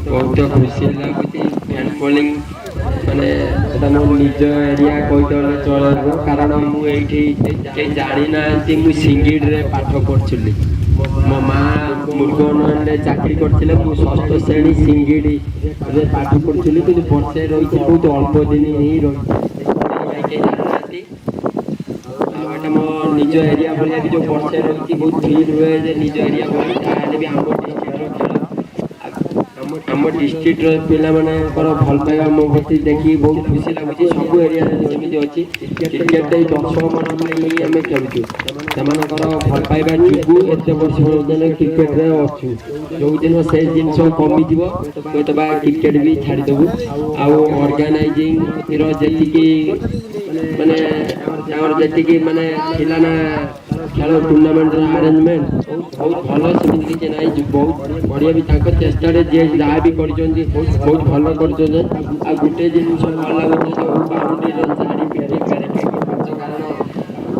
बहुत खुशी लगुच हैंड बॉलिंग माने मो निज एरिया कहीदे चलो कारण मुझे जानी ना मुझे सिंगिड्रे पाठ पढ़ुली मो माँ मुर्गन चाकरी करते षष्ठ श्रेणी सिंगिड़ी पाठ पढ़ुली कि वर्षे रही बहुत अल्प दिन ही रही मो निज एरिया भाया भी जो वर्षे रही बहुत फील हुए निज एरिया भाई भी आम डिस्ट्रिक्ट आम डिस्ट्रिक्ट पिला भल पाइबा मो प्रति देखी बहुत खुशी लगुच सब एरिया जमी अच्छी क्रिकेट 10 मन आम खेलुँ से भल पाइबा जो एत वर्ष क्रिकेट अच्छु जो दिन से जिन कमी हुए बा क्रिकेट भी छाड़देबू आर्गानाइजिंग जी माने जी माने ना खेल टूर्णामेंट अरेंजमेंट बहुत भल सेमती किसी ना बहुत बढ़िया भी चेष्टा जहाँ भी कर बहुत भल कर गोटे जिन भल लगे बाउंड्री चारि पिटी कारण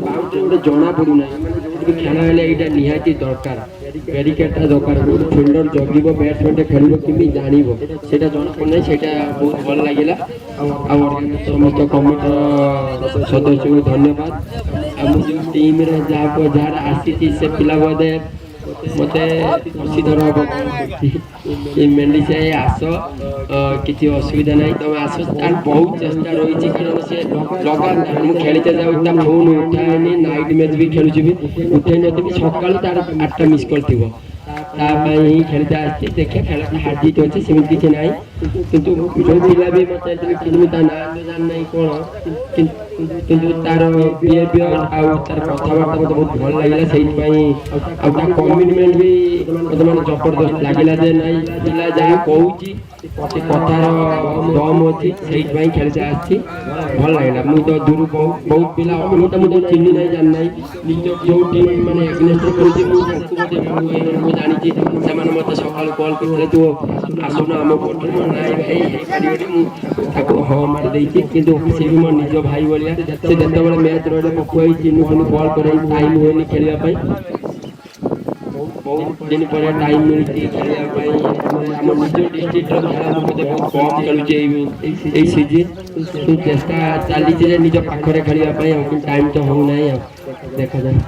बाउंड्री गोटे जना पड़ूना खेल है निहाती दरकार बैरिकेडटा दरकार गोटे फिल्डर जगिब बैट्समैन खेल कि जान से जना पड़ना से बहुत भल लगे समस्त कमिटर सदस्य को धन्यवाद जो टीम जार आसी से पिला बोधे मत हसीधर हम मेडी से आस किसी असुविधा ना तुम आस तार बहुत चेष्टा रही कारण से लगातार मुझे खेलते जाऊँ फोन उठाएनि नाइट मैच भी खेलुची उठे नी सका तार 8टा मिस कॉल थी ही खेलते आसती देखिए खेल हारजीत अच्छे सेमती किसी ना कि जो पिला भी मत ना जान कौन किंतु तार बिहेवियर तार कथबार्ता मत बहुत भल लगे से कमिटमेंट भी मत मैंने जबरदस्त लगे पिला जहाँ कहूँ कथार दम अच्छी से खेलते आसी भल लगे मुझे तो दूर बहुत पिला मुझे चिन्ह ना जान ना जो टीम मैंने एग्नेस्ट कर जानी से मत सका कल करते तू आसुन आम पटे नाई भाई हाँ मारिदे कि सी भी मो निज भाई भाया से जिते मैच रही पकुआई चिन्ह चिन्ह कल कर टाइम हुए खेलवाई बहुत दिन पर टाइम मिलती खेलवाई आम निज डिस्ट्रिक्ट खेल मुझे बहुत कम खेलुचे सीजन चेष्टा चली निज पाखे खेलवाई टाइम तो हो ना देखा जाए